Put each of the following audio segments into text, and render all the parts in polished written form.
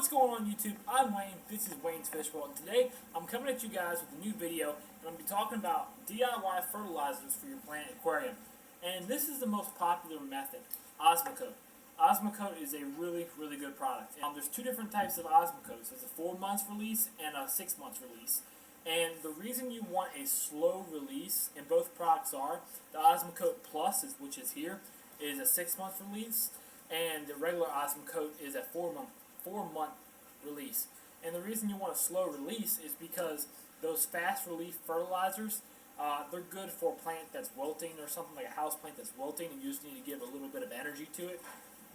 What's going on YouTube? I'm Wayne, this is Wayne's Fish World. Today I'm coming at you guys with a new video and I'm going to be talking about DIY fertilizers for your plant aquarium. And this is the most popular method, Osmocote. Osmocote is a really good product. There's two different types of Osmocotes. There's a 4 months release and a 6 months release. And the reason you want a slow release in both products are the Osmocote Plus, which is here, is a 6 month release, and the regular Osmocote is a 4 month release. And the reason you want a slow release is because those fast release fertilizers, they're good for a plant that's wilting or something like a house plant that's wilting, and you just need to give a little bit of energy to it.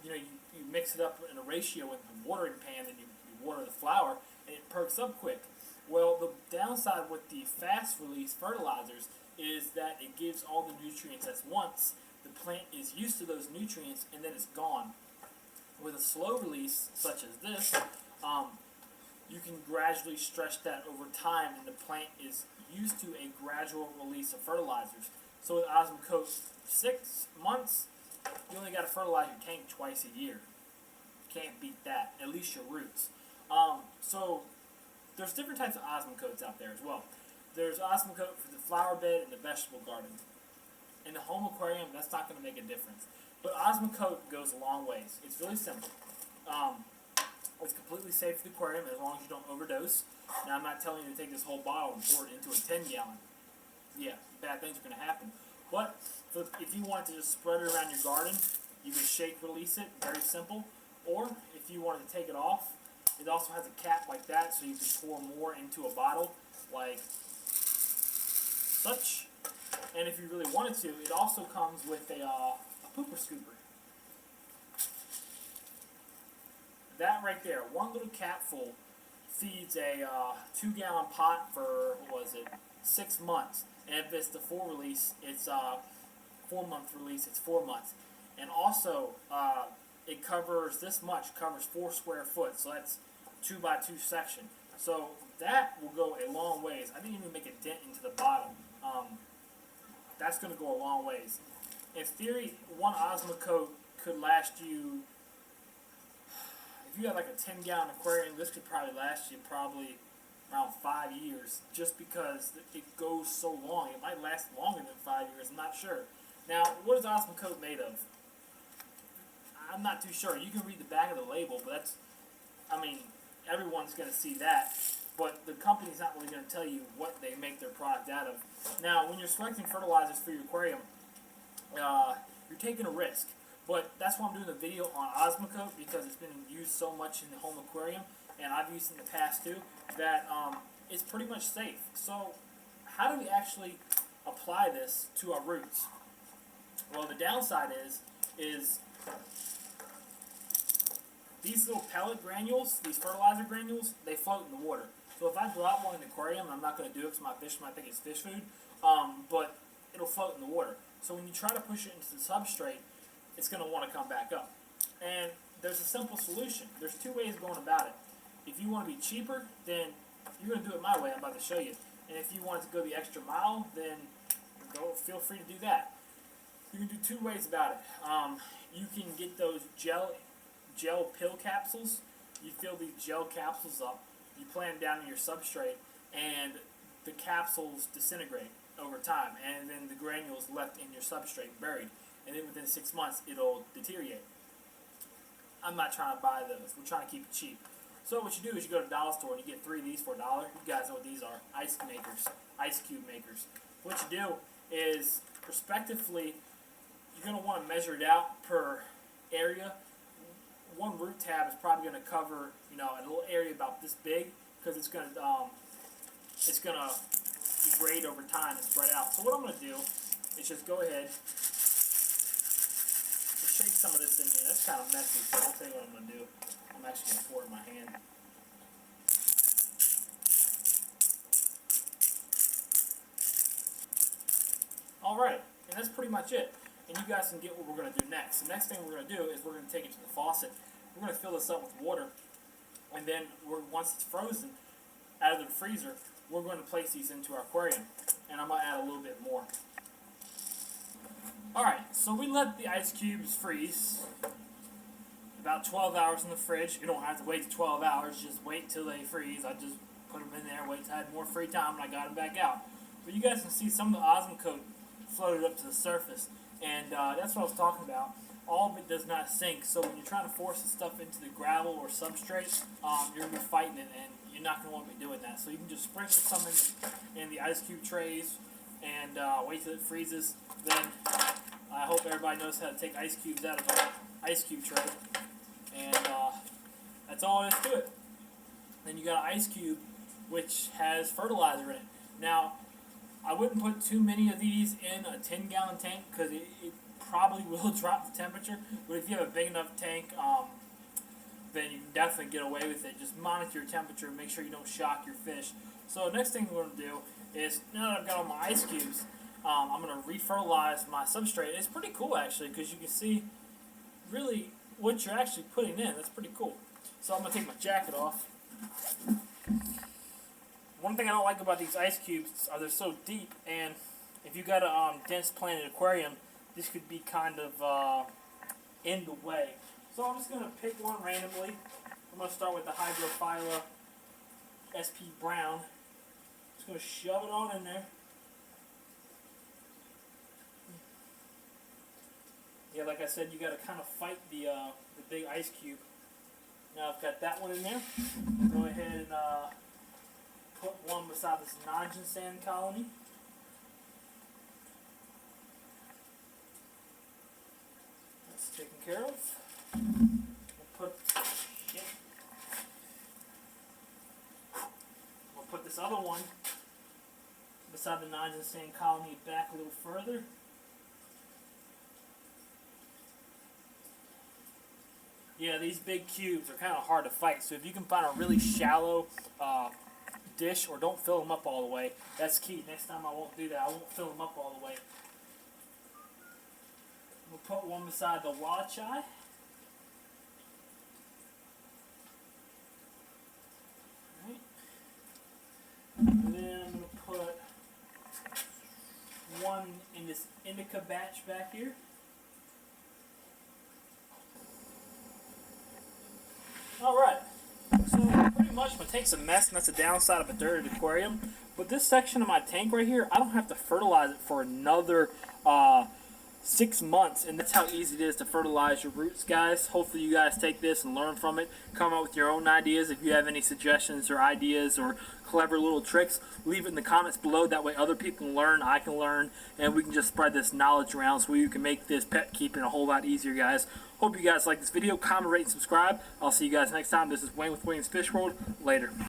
You know, you mix it up in a ratio in the watering pan, and you water the flower, and it perks up quick. Well, the downside with the fast release fertilizers is that it gives all the nutrients at once. The plant is used to those nutrients, and then it's gone. With a slow release, such as this, you can gradually stretch that over time, and the plant is used to a gradual release of fertilizers. So with Osmocote 6 months, you only got to fertilize your tank twice a year. Can't beat that, at least your roots. So there's different types of Osmocotes out there as well. There's Osmocote for the flower bed and the vegetable garden. In the home aquarium, that's not going to make a difference. But Osmocote goes a long ways. It's really simple. It's completely safe for the aquarium as long as you don't overdose. Now, I'm not telling you to take this whole bottle and pour it into a 10-gallon. Yeah, bad things are going to happen. But if you want to just spread it around your garden, you can shake release it, very simple. Or if you wanted to take it off, it also has a cap like that, so you can pour more into a bottle, like such. And if you really wanted to, it also comes with a pooper scooper. That right there, one little capful feeds a 2-gallon pot for, 6 months. And if it's the full release, it's 4 month release, it's 4 months. And also, it covers this much, covers 4 square foot, so that's 2 by 2 section. So that will go a long ways. I didn't even make a dent into the bottom. That's going to go a long ways. In theory, one Osmocote could last you, if you have like a 10-gallon aquarium, this could probably last you around 5 years, just because it goes so long. It might last longer than 5 years, I'm not sure. Now, what is Osmocote made of? I'm not too sure. You can read the back of the label, but everyone's going to see that. But the company's not really going to tell you what they make their product out of. Now, when you're selecting fertilizers for your aquarium, you're taking a risk. But that's why I'm doing the video on Osmocote, because it's been used so much in the home aquarium, and I've used it in the past too, that it's pretty much safe. So how do we actually apply this to our roots? Well, the downside is these little pellet granules, these fertilizer granules, they float in the water. So if I drop one in the aquarium, I'm not going to do it because my fish might think it's fish food, but it'll float in the water. So when you try to push it into the substrate, it's going to want to come back up. And there's a simple solution. There's 2 ways of going about it. If you want to be cheaper, then you're going to do it my way. I'm about to show you. And if you want to go the extra mile, then feel free to do that. You can do 2 ways about it. You can get those gel pill capsules. You fill these gel capsules up, you plant them down in your substrate, and the capsules disintegrate over time, and then the granules left in your substrate buried, and then within 6 months it'll deteriorate. I'm not trying to buy those. We're trying to keep it cheap. So what you do is you go to the dollar store and you get 3 of these for $1. You guys know what these are. Ice cube makers. What you do is, respectively, you're going to want to measure it out per area. One root tab is probably going to cover, a little area about this big, because it's going to degrade over time and spread out. So what I'm going to do is just go ahead, just shake some of this in here. That's kind of messy, so I'll tell you what I'm going to do. I'm actually going to pour it in my hand. Alright, and that's pretty much it. And you guys can get what we're going to do next. The next thing we're going to do is we're going to take it to the faucet. We're going to fill this up with water, and then once it's frozen out of the freezer, we're going to place these into our aquarium. And I'm going to add a little bit more. Alright, so we let the ice cubes freeze. about 12 hours in the fridge. You don't have to wait 12 hours, just wait till they freeze. I just put them in there, wait till I had more free time, and I got them back out. But you guys can see some of the Osmocote floated up to the surface, and that's what I was talking about. All of it does not sink, so when you're trying to force the stuff into the gravel or substrate, you're going to be fighting it, and you're not going to want to be doing that. So you can just sprinkle some in the ice cube trays and wait till it freezes. Then I hope everybody knows how to take ice cubes out of an ice cube tray, and that's all there is to it. Then you got an ice cube which has fertilizer in it. Now, I wouldn't put too many of these in a 10-gallon tank because it probably will drop the temperature. But if you have a big enough tank, then you can definitely get away with it. Just monitor your temperature and make sure you don't shock your fish. So the next thing we're going to do is, now that I've got all my ice cubes, I'm going to refertilize my substrate. It's pretty cool actually, because you can see really what you're actually putting in. That's pretty cool. So I'm going to take my jacket off. One thing I don't like about these ice cubes is they're so deep, and if you got a dense planted aquarium, this could be kind of in the way. So I'm just going to pick one randomly. I'm going to start with the Hydrophylla SP Brown. Just going to shove it on in there. Yeah, like I said, you got to kind of fight the big ice cube. Now I've got that one in there. Go ahead and put one beside this Nodgen sand colony. That's taken care of. We'll put this other one beside the Nodgen sand colony back a little further. Yeah, these big cubes are kind of hard to fight, so if you can find a really shallow dish, or don't fill them up all the way, that's key. Next time I won't do that. I won't fill them up all the way. We'll put one beside the Wallachai. Alright. And then I'm going to put one in this indica batch back here. Alright, so pretty much my tank's a mess, and that's the downside of a dirty aquarium. But this section of my tank right here, I don't have to fertilize it for another 6 months, and that's how easy it is to fertilize your roots, guys. Hopefully you guys take this and learn from it. Come up with your own ideas. If you have any suggestions or ideas or clever little tricks, leave it in the comments below. That way other people can learn, I can learn, and we can just spread this knowledge around so you can make this pet keeping a whole lot easier, guys. Hope you guys like this video. Comment, rate, and subscribe. I'll see you guys next time. This is Wayne with Wayne's Fish World. Later.